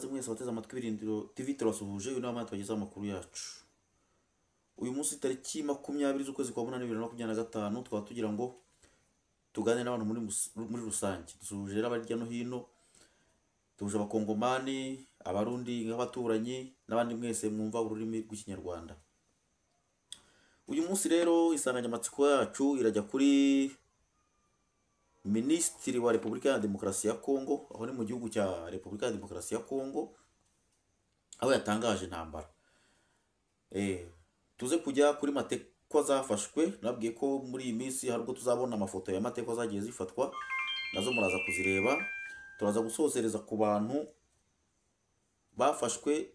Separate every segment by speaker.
Speaker 1: ikaze mwese abateze amatwi Birindiro TV turasuhuje uyu nama twagize amakuru yacu. Uyu munsi tariki 20 z'ukwezi kwa 8 2025 twaba tugira ngo tugane n'abantu muri rusange. Dusuhuje abarya no hino. Tuje abakongomani, abarundi nk'abaturanyi n'abandi mwese mwumva ururimi rw'ikinyarwanda. Uyu munsi rero insanganyamatsiko yacu irajya kuri Minisitiri wa Repubulika ya Demokarasi ya Kongo, aho ni mu gihugu cya Repubulika ya Demokarasi ya Kongo, aho yatangaje intambara. Tuze kujya kuri matekwa zafashwe. Nabwiye ko muri iyi minsi hari ubwo tuzabona amafoto ya matekwa zagiye zifatwa, nazo muraza kuzireba. Turaza gusosereza ku bantu bafashwe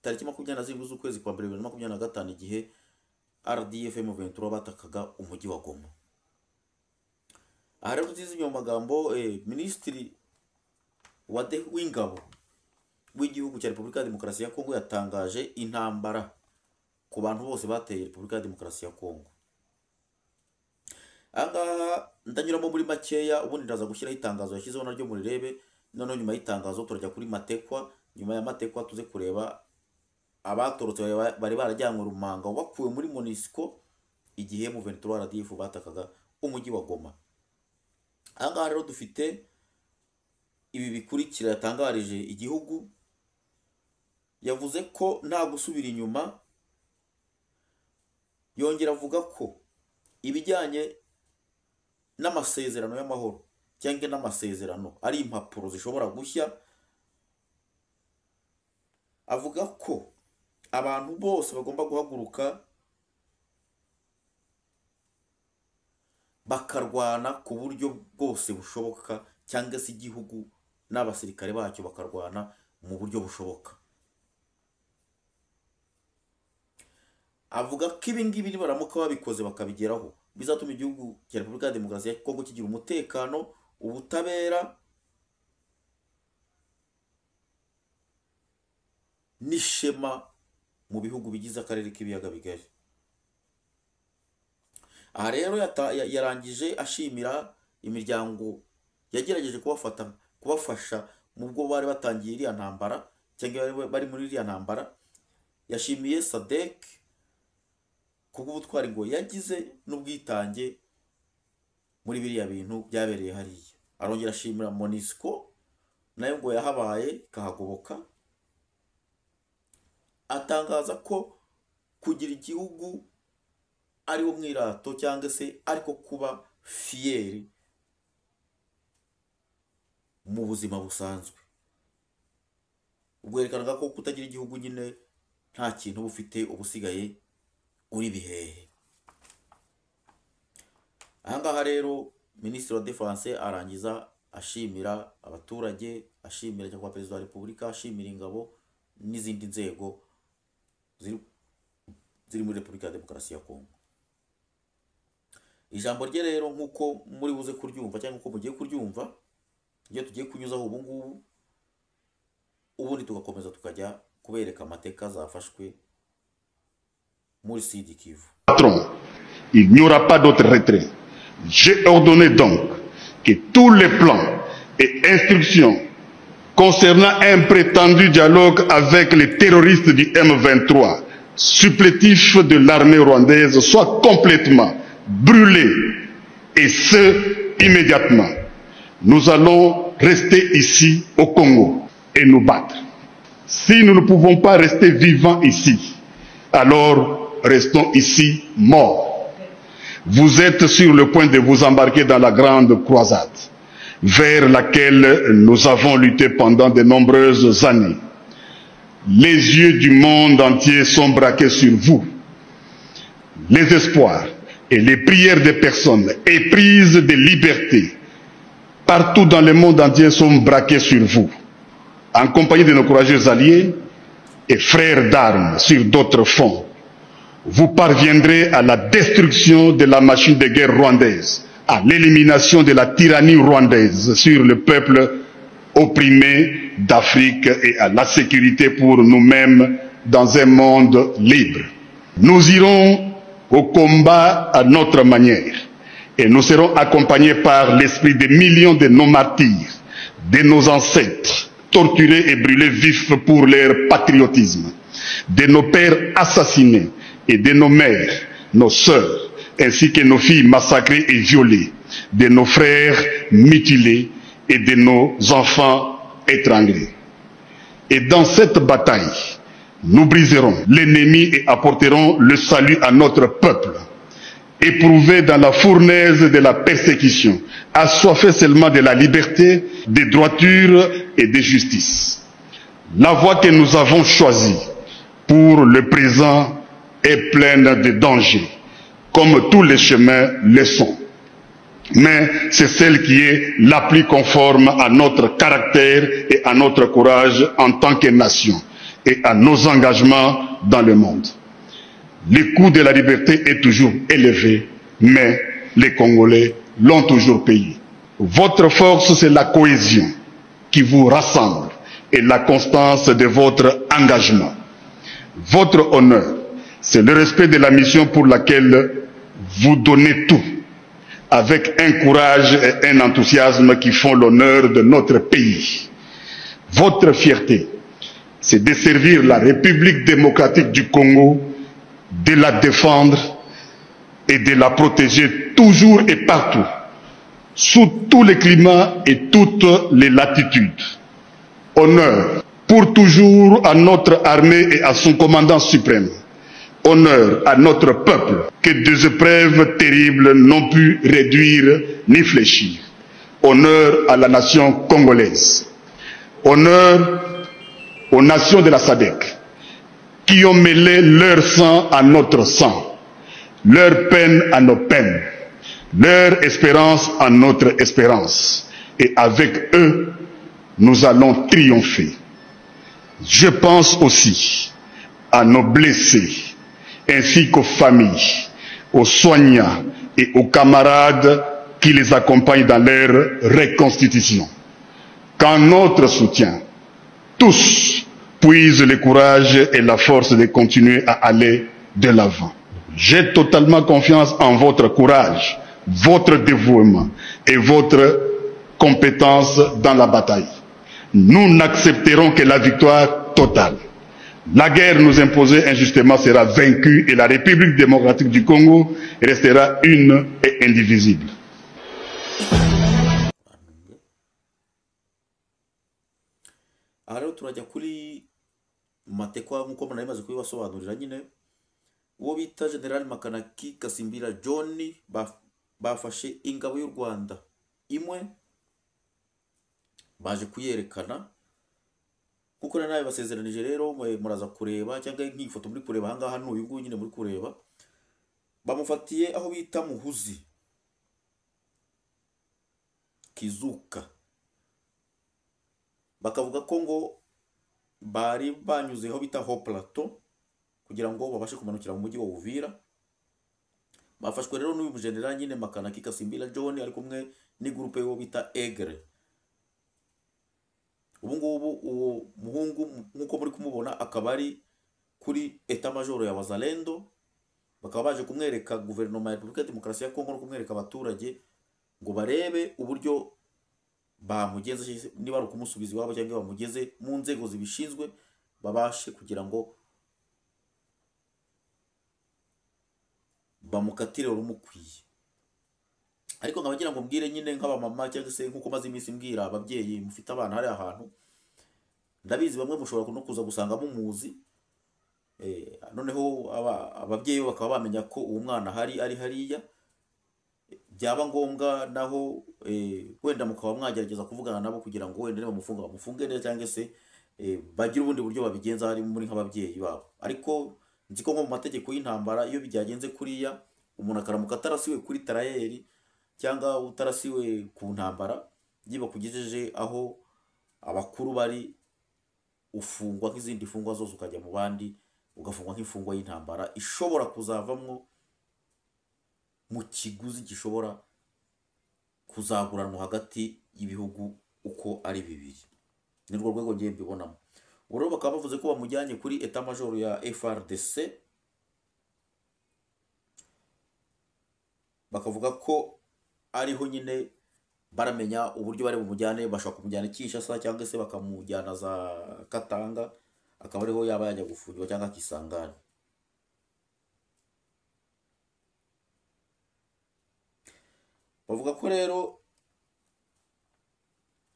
Speaker 1: tariki 27 z'ukwezi kwa 2025 igihe RDF M23 batakaga umujyi wa Goma. Aha rero tuzizimye mu magambo Minisitiri w'ingabo w'igihugu cya Repubulika ya Demokarasi ya Kongo yatangaje intambara ku bantu bose bateye Repubulika ya Demokarasi ya Kongo. Aha ndanyuramo muri makeya, ubundi ndaza gushyiraho itangazo yashyizeho naryo murirebe. Noneho nyuma y'itangazo turajya kuri matekwa. Nyuma ya matekwa tuze kureba abatorotse bari barajyanywe Rumanga bakuwe muri Monisco igihe M23 RDF batakaga umujyi wa Goma. Aha rero dufite ibi bikurikira yatangarije igihugu. Yavuze ko nta gusubira inyuma. Yongera avuga ko ibijyanye n'amasezerano y'amahoro cyangwa n'amasezerano ari impapuro zishobora gushya. Avuga ko abantu bose bagomba guhaguruka bakarwana ku buryo bwose bushoboka, cyangwa se igihugu n'abasirikare bacyo bakarwana mu buryo bushoboka. Avuga ko ibi ngibi baramuka babikoze bakabigeraho bizatuma igihugu cya Repubulika ya Demokarasi ya Kongo kigira umutekano, ubutabera n'ishema mu bihugu bigize akarere k'ibiyaga bigari. Aha rero yarangije ashimira imiryango yagerageje kubafasha mu bwo bari batangiye iriya ntambara cyangwa bari muri iriya ntambara. Yashimiye SADC kubw'ubutwari ngo yagize n'ubwitange muri biriya bintu byabereye hariya. Arongera ashimira Monisco nayo ngo yahabaye kahagoboka. Atangaza ko kugira igihugu ari wo mwirato cyangwa se ariko kuba fieri mu buzima busanzwe. Ubwo yerekanaga ko kutagira igihugu nyine nta kintu bufite ubusigaye uri bihehe. Ahangaha rero Minisitiri wa Defense arangiza ashimira abaturage, ashimira cyangwa Perezida wa Repubulika, ashimira ingabo n'izindi nzego ziri muri Repubulika ya Demokarasi ya Kongo. Ijambo rye rero nk'uko muri buze kuryumva cyangwa uko mugiye kuryumva, iyo tugiye kunyuzaho ubu ngubu, ubundi tugakomeza tukajya kubereka amateka zafashwe muri Sud Kivu.
Speaker 2: Patron, il n'y aura pas d'autre retrait. J'ai ordonné donc que tous les plans et instructions concernant un prétendu dialogue avec les terroristes du M23, supplétifs de l'armée rwandaise, soient complètement brûlés, et ce, immédiatement. Nous allons rester ici au Congo et nous battre. Si nous ne pouvons pas rester vivants ici, alors restons ici morts. Vous êtes sur le point de vous embarquer dans la grande croisade vers laquelle nous avons lutté pendant de nombreuses années. Les yeux du monde entier sont braqués sur vous. Les espoirs et les prières des personnes éprises de liberté partout dans le monde entier sont braqués sur vous. En compagnie de nos courageux alliés et frères d'armes sur d'autres fonds, vous parviendrez à la destruction de la machine de guerre rwandaise, à l'élimination de la tyrannie rwandaise sur le peuple opprimé d'Afrique et à la sécurité pour nous-mêmes dans un monde libre. Nous irons au combat à notre manière et nous serons accompagnés par l'esprit des millions de nos martyrs, de nos ancêtres, torturés et brûlés vifs pour leur patriotisme, de nos pères assassinés et de nos mères, nos sœurs, ainsi que nos filles massacrées et violées, de nos frères mutilés et de nos enfants étranglés. Et dans cette bataille, nous briserons l'ennemi et apporterons le salut à notre peuple, éprouvé dans la fournaise de la persécution, assoiffé seulement de la liberté, de droiture et de justice. La voie que nous avons choisie pour le présent est pleine de dangers, comme tous les chemins le sont. Mais c'est celle qui est la plus conforme à notre caractère et à notre courage en tant que nation et à nos engagements dans le monde. Le coût de la liberté est toujours élevé, mais les Congolais l'ont toujours payé. Votre force, c'est la cohésion qui vous rassemble et la constance de votre engagement. Votre honneur, c'est le respect de la mission pour laquelle vous donnez tout, avec un courage et un enthousiasme qui font l'honneur de notre pays. Votre fierté, c'est de servir la République démocratique du Congo, de la défendre et de la protéger toujours et partout, sous tous les climats et toutes les latitudes. Honneur pour toujours à notre armée et à son commandant suprême. Honneur à notre peuple que des épreuves terribles n'ont pu réduire ni fléchir. Honneur à la nation congolaise. Honneur aux nations de la SADC qui ont mêlé leur sang à notre sang, leur peine à nos peines, leur espérance à notre espérance. Et avec eux, nous allons triompher. Je pense aussi à nos blessés, ainsi qu'aux familles, aux soignants et aux camarades qui les accompagnent dans leur reconstitution. Qu'en notre soutien, tous puisent le courage et la force de continuer à aller de l'avant. J'ai totalement confiance en votre courage, votre dévouement et votre compétence dans la bataille. Nous n'accepterons que la victoire totale. La guerre nous imposée injustement sera vaincue et la République démocratique du Congo restera une et indivisible.
Speaker 1: Aha rero turajya kuri matekwa nk'uko muna bimaze kubibasobanurira nyine uwo bita General Makanaki Kasimbira John bafashe ingabo y'u Rwanda imwe baje kuyerekana kuko nawe basezeranije rero muraza kureba cyangwa nk'ifoto muri kureba ahangaha n'uyu nguyu nyine muri kureba bamufatiye aho bita Muhuzi Kizuka bakavuga ko ngo bari banyuzeho bita Ho Plateau kugira ngo babashe kumanukira mu mujyi wa Uvira. Bafashwe rero n'uyu general nyine Makanaki Kasimbira John ari kumwe ni groupe yo bita Egre. Ubu ngubu uwo muhungu nkuko muri kumubona akaba ari kuri etat major ya Wazalendo, bakaba baje kumwereka guverinoma ya Repubulika ya Demokarasi ya Kongo no kumwereka abaturage ngo barebe uburyo bamugenza niba ari ukumusubiza iwabo cyangwa bamugeze mu nzego zibishinzwe babashe kugira ngo bamukatire rumukwiye. Ariko nkabagira ngo mbwire nyine nk'abamama cyangwa se nkuko maze iminsi mbwira ababyeyi mufite abana hari ahantu ndabizi bamwe mushobora no kuza gusanga mumuzi noneho ababyeyi bakaba bamenya ko uwo mwana ari hariya byaba ngombwa naho wenda mukaba mwagerageza kuvugana nabo kugira ngo wenda bamufunge neza cyangwa se bagira ubundi buryo babigenza hari muri nk'ababyeyi babo. Ariko nzi ko nko mu mategeko y'intambara iyo byagenze kuriya umuntu akaramuka atarasiwe kuri tarayeri cyangwa utarasiwe ku ntambara yiba kugejeje aho abakuru bari ufungwa nk'izindi fungwa zose ukajya mu bandi ugafungwa nk'ifungwa y'intambara ishobora kuzavamwo mu kiguzi gishobora kuzaguranwa hagati y'ibihugu uko ari bibiri. Ni rwo rwego ngiye mbibonamo. Uro bakaba bavuze ko bamujyanye kuri etat major ya FRDC, bakavuga ko ariho nyine baramenya uburyo bari bumujyane, bashobora kumujyana Kinshasa cyangwa se bakamujyana za Katanga, akaba ariho yaba yajya gufungirwa cyangwa akisangana. Bavuga ko rero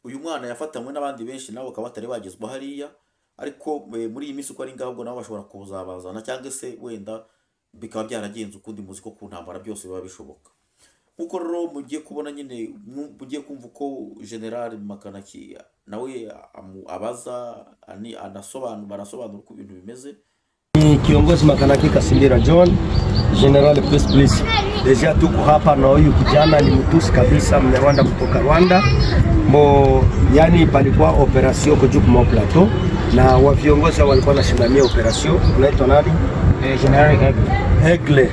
Speaker 1: uyu mwana yafatanywe n'abandi benshi nabo bakaba batari bagezwa hariya, ariko muri iyi minsi uko ari ngabwo nabo bashobora kuzabazana, cyangwa se wenda bikaba byaragenze ukundi, muzi ko ku ntambara byose biba bishoboka. Nkuko rero mugiye kubona nyine, mugiye kumva uko General Makanaki nawe abaza barasobanura uko ibintu bimeze.
Speaker 3: Ni kiongozi Makanaki Kasindira John, General Peace Police. Deja tuko hapa na huyu kijana ni mtusi kabisa, Mnyarwanda kutoka Rwanda. Yani palikuwa operasyon kwa Jukumo Plateau na wa viongozi walikuwa wanasimamia operasyon. Unaitwa nani?
Speaker 4: General
Speaker 3: Egle.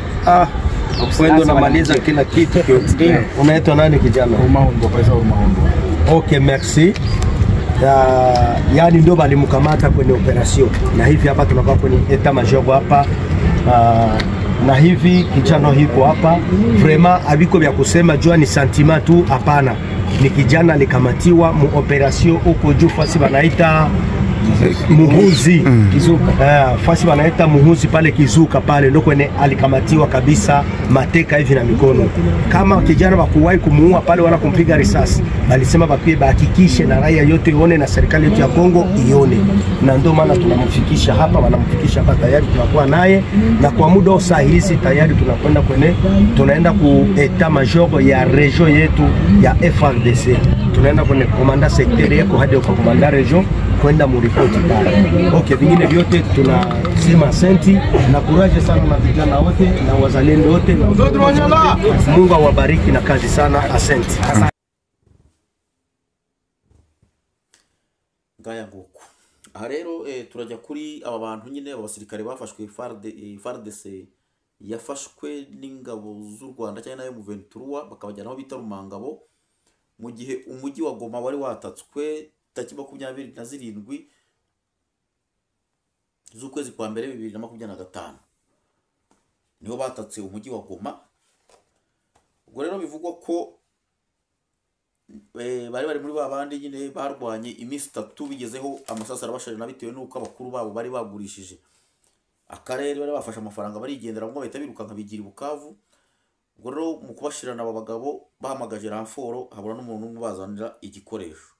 Speaker 3: Kwendo namaliza kila kitu. Unaitwa nani kijana?
Speaker 4: Umaondo, pesa Umaondo.
Speaker 3: Okay, merci. Yani ndio balimkamata kwenye operasyon. Na hivi hapa tunakuwa kwenye etat major hapa. Na hivi kijana hiko hapa vraiment abiko vya kusema jua ni sentiment tu, hapana. Ni kijana alikamatiwa mu operasyon huko juu fasi banaita Muhuzi Kizuka. Fasi banaita Muhuzi pale Kizuka pale ndio kwenye alikamatiwa kabisa, mateka hivi na mikono. Kama kijana wakuwahi kumuua pale wala kumpiga risasi, alisema bapie bahakikishe na raia yote ione na serikali yetu ya Kongo ione. Na ndio maana tunamfikisha hapa, wanamfikisha hapa tayari tunakuwa naye, na kwa muda saa hizi tayari tunaenda ku etat major ya region yetu ya FRDC. Tunaenda kwenye komanda sekteri yako hadi kwa komanda region kwenda muripoti pale. Okay, vingine vyote tunasema asante na kuraje sana na vijana wote na wazalendo wote. Mungu awabariki na kazi sana, asante.
Speaker 1: Ngaya nguko. Aha rero turajya kuri aba bantu nyine abasirikare bafashwe, FARDC yafashwe n'ingabo z'u Rwanda cyangwa nayo M23 bakabajyana aho bita Rumangabo, mu gihe umujyi wa Goma wari watatswe tariki 27 z'ukwezi kwa mbere 2025. Niho batatse umujyi wa Goma. Ubwo rero bivugwa ko bari muri babandi nyine barwanye iminsi 3 bigezeho amasasa arabashana bitewe nuko abakuru babo bari bagurishije akarere, bari bafashe amafaranga barigendera ngo bahita birukanka bigira Bukavu. Ubwo rero mu kubashirana aba bagabo bahamagaje ramforo, habura n'umuntu umubazanira igikoresho,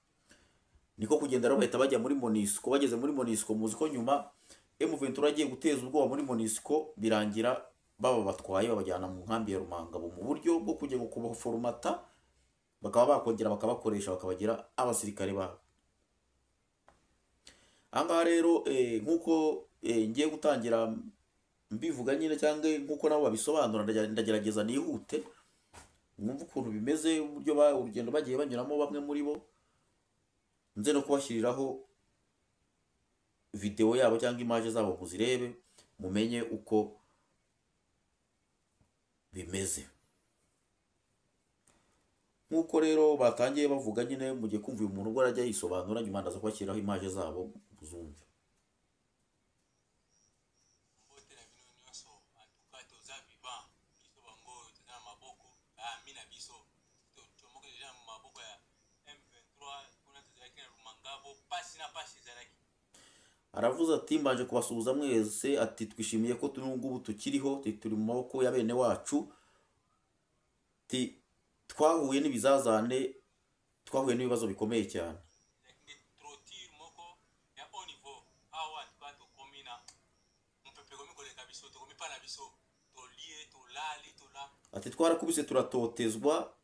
Speaker 1: niko kugenda rero bahita bajya muri Monisco. Bageze muri Monisco, muzi ko nyuma M23 agiye guteza ubwoba muri Monisco, birangira baba batwaye babajyana mu nkambi ya Rumangabo mu buryo bwo kujya kubaformata, bakaba bakongera bakabakoresha bakabagira abasirikare babo. Anga rero nkuko ngiye gutangira mbivuga nyine cyangwa nkuko nabo babisobanura, ndagerageza nihute mwumva ukuntu bimeze, uburyo urugendo bagiye banyuramo bamwe muri bo, nze no kubashyiriraho video yabo cyangwa image zabo muzirebe mumenye uko bimeze. Nkuko rero batangiye bavuga nyine, mugiye kumva uyu muntu ubwo arajya yisobanura, nyuma ndaza kubashyiraho image zabo muzumve. Aravuze ati mbanje kubasuhuza mwese, ati twishimiye ko turi ngubu tukiriho, turi mu maboko ya bene wacu, ati twahuye n'ibizazane, twahuye n'ibibazo bikomeye cyane. Ati twarakubise turatotezwa,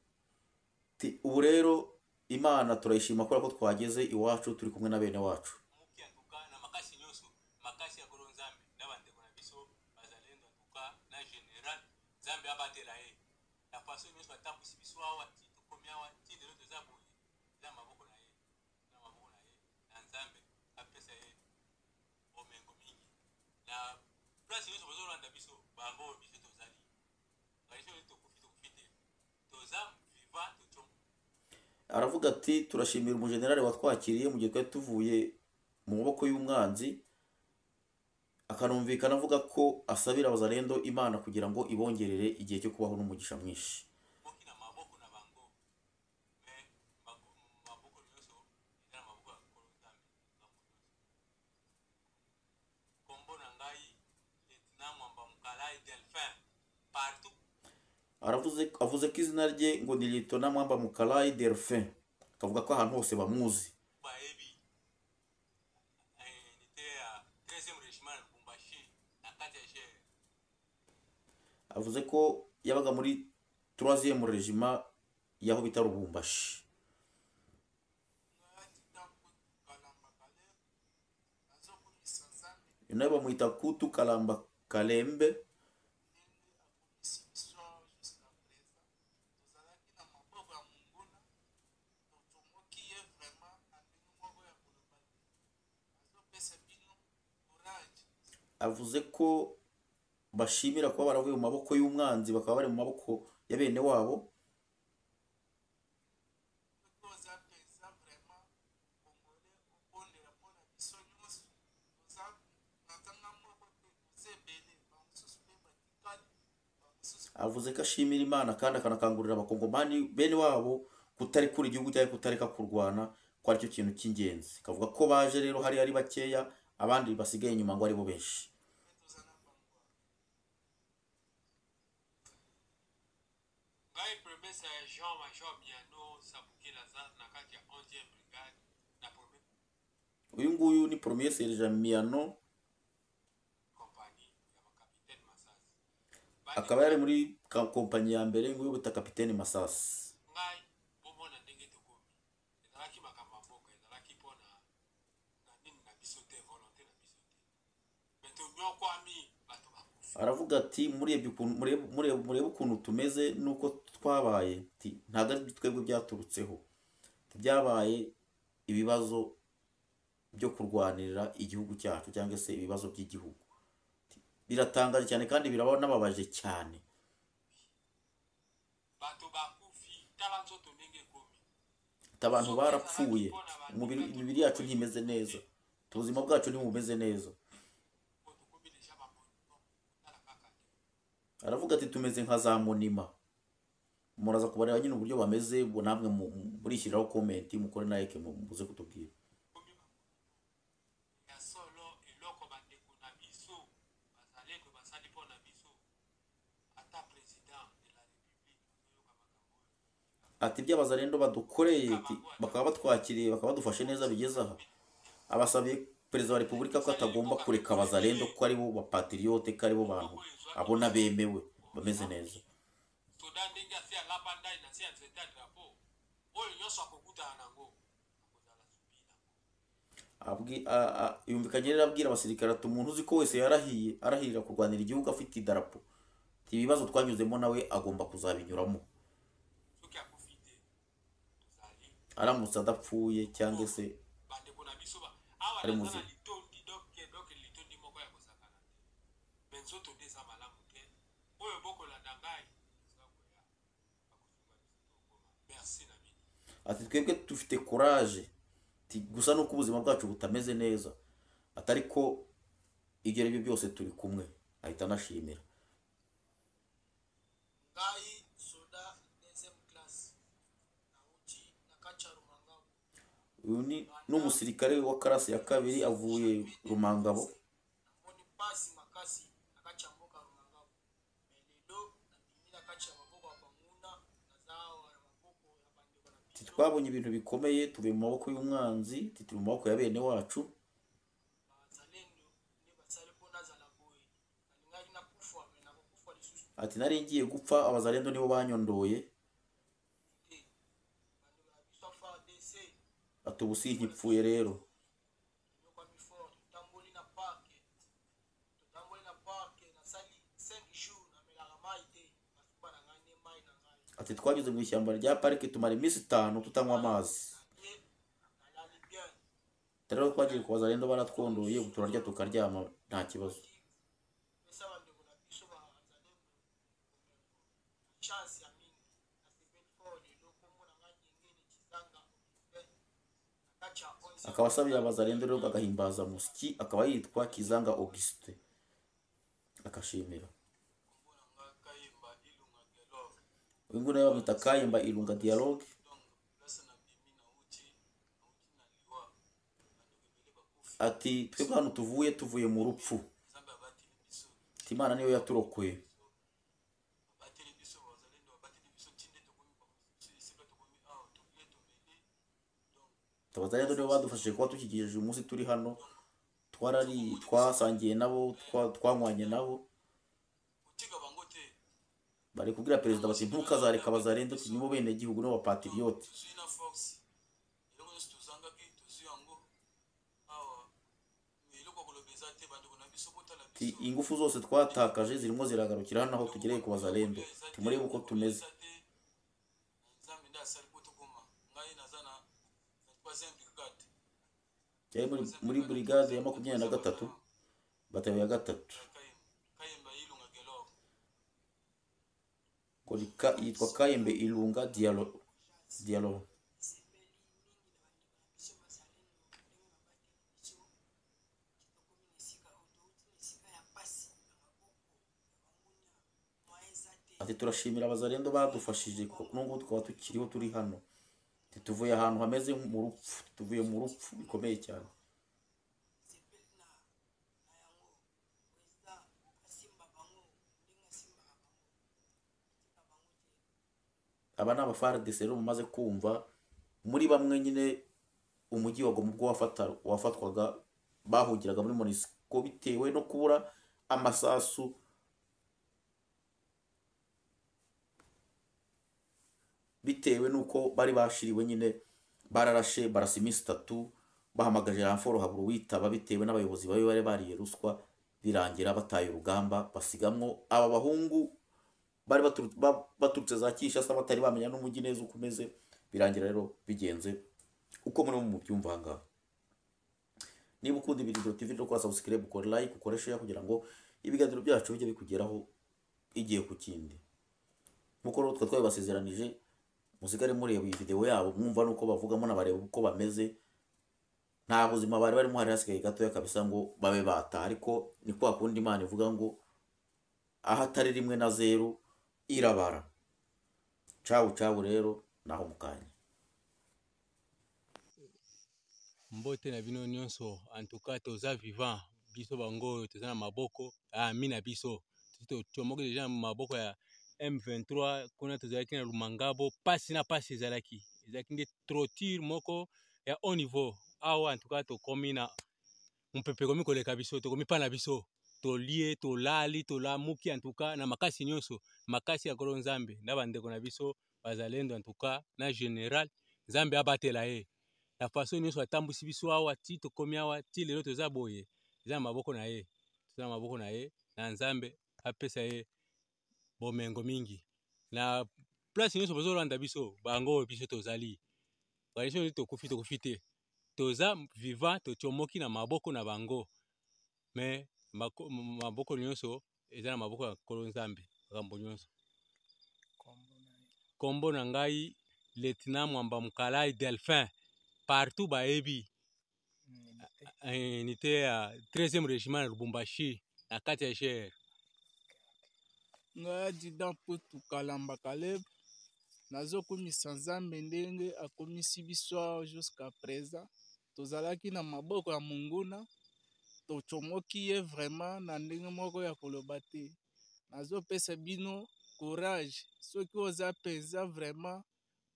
Speaker 1: ati ubu rero Imana turayishima ko twageze iwacu turi kumwe na bene wacu. Aravuga ati turashimira umujenerali watwakiriye mu gihe twari tuvuye mu maboko y'umwanzi, akanumvikana avuga ko asabira abazalendo Imana kugira ngo ibongerere igihe cyo kubaho n'umugisha mwinshi. avuze ko izina rye ngo ni Lieutenant Mwamba Mukalayi Delphin, akavuga ko ahantu hose bamuzi. Avuze ko yabaga muri 3e regiment yaho bita Lubumbashi. Nawe bamwita Kutu Kalamba Kalembe. Avuze ko bashimira kuba baravuye mu maboko y'umwanzi bakaba bari mu maboko ya bene wabo. Avuze ko ashimira Imana kandi akanakangurira abakongomani bene wabo kutarekura igihugu cyangwa kutareka kurwana, ko aricyo kintu cy'ingenzi. Kavuga ko baje rero hari ari bakeya, abandi basigaye inyuma ngo ari bo benshi. Uyu nguyu ni Premier Sergeant Miano, akaba yari muri kompanyi ya mbere nguyu bita Kapiteni Masasi. Aravuga ati murebe ukuntu tumeze nuko twabaye, ntago ari twebwe byaturutseho, byabaye ibibazo byo kurwanirira igihugu cyacu cyangwa se ibibazo by'igihugu. Biratangaje cyane kandi birababaje cyane. Abantu barapfuye, imibiri yacu ntimeze neza, ubuzima bwacu ntibumeze neza. Aravuga ati tumeze nka za monima. Muraza kubareba nyine uburyo bameze, namwe murishyiraho comment mukore na like muze kutubwira. Ati by'abazarendo badukoreye, bakaba batwakiriye, bakaba badufashe neza bigeze aha. Abasabye Perezida wa Repubulika ko atagomba kureka abazarendo, ko ari bo bapatriote, ko ari bo bantu abona bemewe bameze neza. Yumvikanye rero abwira abasirikare ati umuntu uzi ko wese yarahiye arahirira kurwanira igihugu afite idarapo, ibibazo twanyuzemo nawe agomba kuzabinyuramo. Aramutse adapfuye cyangwa se ari muzima. Ati twebwe dufite courage, gusa nuko ubuzima bwacu butameze neza, atari ko ibyo ari byo byose turi kumwe. Ahita anashimira. Uyu ni n'umusirikare wa karasi ya kabiri avuye Rumangabo. Twabonye ibintu bikomeye, tuve mu maboko y'umwanzi, turi mu maboko ya bene wacu. Ati nari ngiye gupfa, abazarendo nibo banyondoye. Ati ubu sinkipfuye rero. Ati twageze mu ishyamba rya parike tumara iminsi 5 tutanywa amazi. Rero twagiye ku bazarendo baratwondoye, turarya tukaryama nta kibazo. Akaba asabiye abazarendo rero agahimbaza musiki, akaba yitwa Kizanga Auguste, akashimira. Uyu nguyu nawe bamwita Kayimba Ilunga Dialogue. Ati twebwe hano tuvuye mu rupfu, Imana niyo yaturokoye. abazalendo nibo badufashije kuba tukigejeje umunsi turi hano, twasangiye nabo, twanywanye nabo. Bari kubwira perezida bati ntukazareka abazalendo, ati nibo bene gihugu nibo bapatriote. Ingufu zose twatakaje zirimo ziragarukira hano aho tugereye ku bazalendo, tumurebe uko tumeze. Muri brigade ya 23 batayo ya 3 yitwa Kayembe Ilunga Dialogue. Ati turashimira abazalendo badufashije nubwo twaba tukiriho turi hano. Tuvuye ahantu hameze mu rupfu, tuvuye mu rupfu bikomeye cyane. Aba ni FARDC rero mumaze kumva, muri bamwe nyine umujyi wa Goma ubwo wafatwaga bahugiraga muri MONUSCO bitewe no kubura amasasu, bitewe nuko bari bashiriwe nyine, bararashe barasa iminsi 3 bahamagaje Ramforo habura witaba, bitewe n'abayobozi babe bari bariye ruswa, birangira bataye urugamba basigamwo aba bahungu bari baturutse za Kinshasa batari bamenya n'umujyi neza uko umeze. Birangira rero bigenze uko muri mu byumva ngaho. Niba ukunda Ibirindiro TV no kwa subscribe, ukore like, ukore share kugira ngo ibiganiro byacu bijye bikugeraho igiye ku kindi. Muko rero twatwaye basezeranije, musigare mureba iyi video yabo mwumva nuko bavugamo n'abareba uko bameze. Nta buzima bari barimo, hari hasigaye gatoya kabisa ngo babe bata, ariko ni kwa kundi Imana ivuga ngo aha atari 1 na 0 irabara. Ciao rero naho mukanya.
Speaker 5: Mbote na bino nyonso, en tout cas toza vivant, biso bango toza na maboko, mina biso tomoke deja na maboko ya M23 kuna tozalaki na Lumangabo, pasi na pasi ezalaki nde trotire moko ya haut niveau. Awa en tout cas tokomi na mpepe komi koleka biso, tokomi pa na biso, tolie tolali tolamuki en tout cas na makasi nyonso, makasi ya kolo Nzambe na bandeko na biso bazalendo en tout cas na général Nzambe abatela ye la façon nyonso atambusi biso awa ti tokomi awa ti lelo toza boye, eza na maboko na ye, toza na maboko na ye, na Nzambe apesa ye bomengo mingi na place nyonso bazolanda biso bango biso tozali baisho tokufi te, toza vivant, tochomoki na maboko na bango, mais maboko nyonso eza na maboko ya kolo Nzambe. Rambo nyonso kombo na ngai Lieutenant Mwamba Mukalai Delphin, partout baebi unité ya 13e régiment Lubumbashi na kati ya GR.
Speaker 6: Nga Adjudant Putu Kalamba Caleb, nazokumisa Nzambe ndenge akomisi biso jusqu'à présent. Tozalaki na maboko ya munguna, tochomoki ye vraiment na ndenge moko ya koloba te. Nazopesa bino courage, soki oza penza vraiment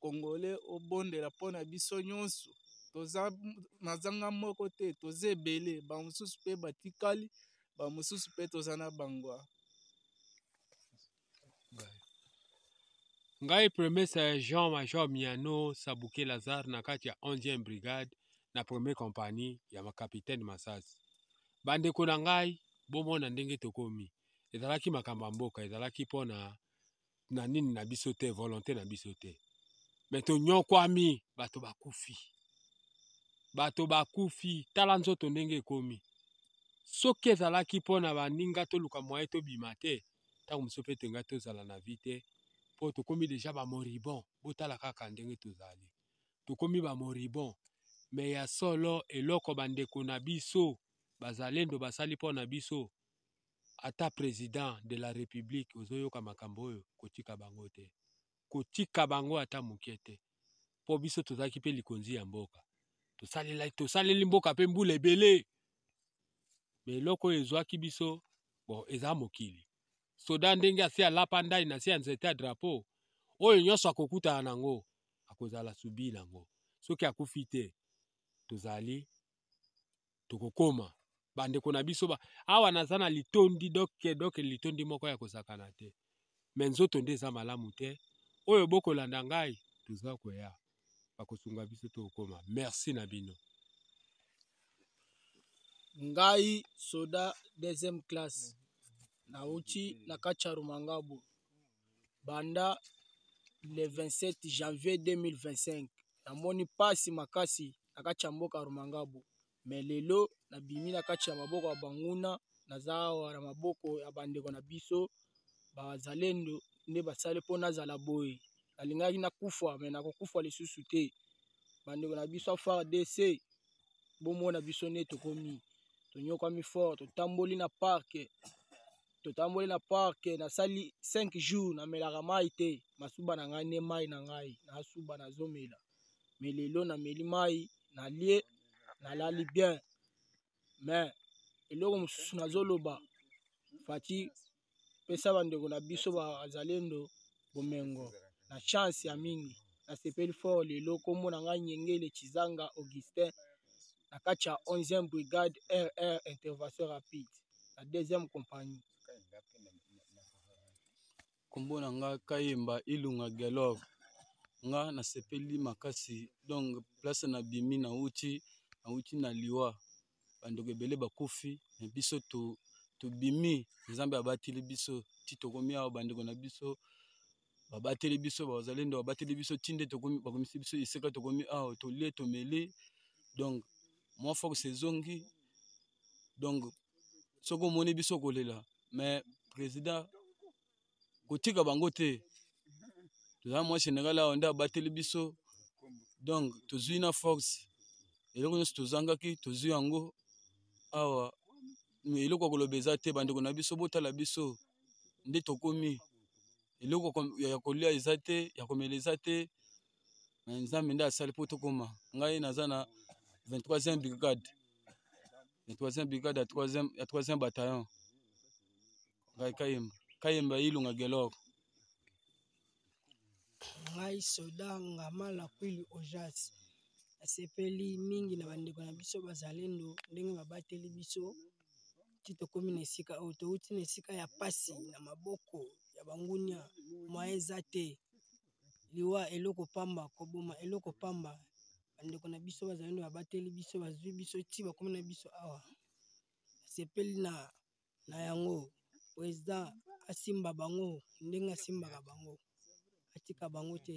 Speaker 6: congolais obondela pona biso nyonso. Toza nazanga moko te, toza ebele, bamususu pe batikali, bamususu pe toza na bangwa.
Speaker 7: Ngai premier sergent major Miano Sabuke Lazare na kati ya 11e brigade na premier compagnie ya makapitaine Masasi. Bandeko na ngai bomona ndenge tokomi, ezalaki makambo mboka, ezalaki pona na nini na biso te, volonté na biso te, mais tonyokwami bato bakufi tala nzoto ndenge ekomi. Soki ezalaki pona baninga toluka moye tobima te, ntango mosusu mpe tenga tozala na vie te, po tokomi deja bamoribon. Botala kaka ndenge tozali, tokomi bamoribon. Me ya solo eloko bandeko na biso bazalendo basali mpo na biso, ata président de la république ozoyoka makambo oyo, kotika bango te, kotika bango ata moke te, po biso tozalaki mpe likonzi ya mboka, tosaleli mboka mpe mbula ebele. Me eloko oyo ezwaki biso bon eza mokili. Soda ndenge asi alapa ndai na si ya nzete ya drapeau, oyo nyonso akokutana nango akozala subi nango. Soki akufi te, tozali tokokoma bandeko na biso awa naza na litondi doke litondi moko ya kozakana te me nzoto nde eza malamu te oyo bokolanda ngai toza koya bakosunga biso tokokoma. Merci na bino.
Speaker 6: Ngai soda deuxième classe nauti na kati ya Rumangabo banda le 27 janvier 2025 namoni pasi makasi na kati ya mboka Rumangabo me lelo nabimi na kati ya maboko ya banguna naza awa na maboko ya bandeko na biso bazalendo nde basale mpo nazala boye nalingaki nakufa me nakokufa lisusu te bandeko na biso FARDC bomona biso nde tokomi tonyokwami fort totamboli na parke nasali 5 jours namelaka mai te masuba na ngai nde mai na ngai nasuba nazomela me lelo nameli mai nalie nalali bien me eloko mosusu nazoloba fati pesa bandeko na biso bazalendo bomengo na chance ya mingi nasepeli fort lelo kombo na ngai Nyengele Chizanga Augustin na kati ya 11e brigade RR intervention rapide na 2e compagnie.
Speaker 8: Kombo na nga Kayemba Ilunga Gelov nga nasepeli makasi donc place na bimi na uti na liwa bandeko ebele bakufi na biso tobimi nzambe abateli biso ti tokomi awa bandeko na biso babateli biso bazalendo babateli biso tinde tokomi bakomisi biso iseka tokomi awa tolie tomeli donc moi force ezongi donc soko moni biso kolela mais président kotika bango te toza mwa général awa nde abateli biso donc tozwi na force eloko nyonso tozangaki tozwi yango awa eloko koloba eza te bandeko na biso botala biso nde tokomi eloko ya kolia eza te ya komela eza te na nzambe nde asali mpo tokoma ngai naza na 23e brigade ya 3e bataillon ngai Kayemba Ilunga Gelor.
Speaker 9: Ngai soda Ngamala Kwili Ojas asepeli mingi na bandeko na biso bazalendo ndenge babateli biso ti tokomi na esika oyo touti na esika ya pasi na maboko ya bangunia mwa eza te liwa eloko pamba koboma eloko pamba bandeko na biso bazalendo babateli biso bazwi biso ti bakomi na biso awa asepeli na yango président asimba bango ndenge asimbaka bango atika bango te.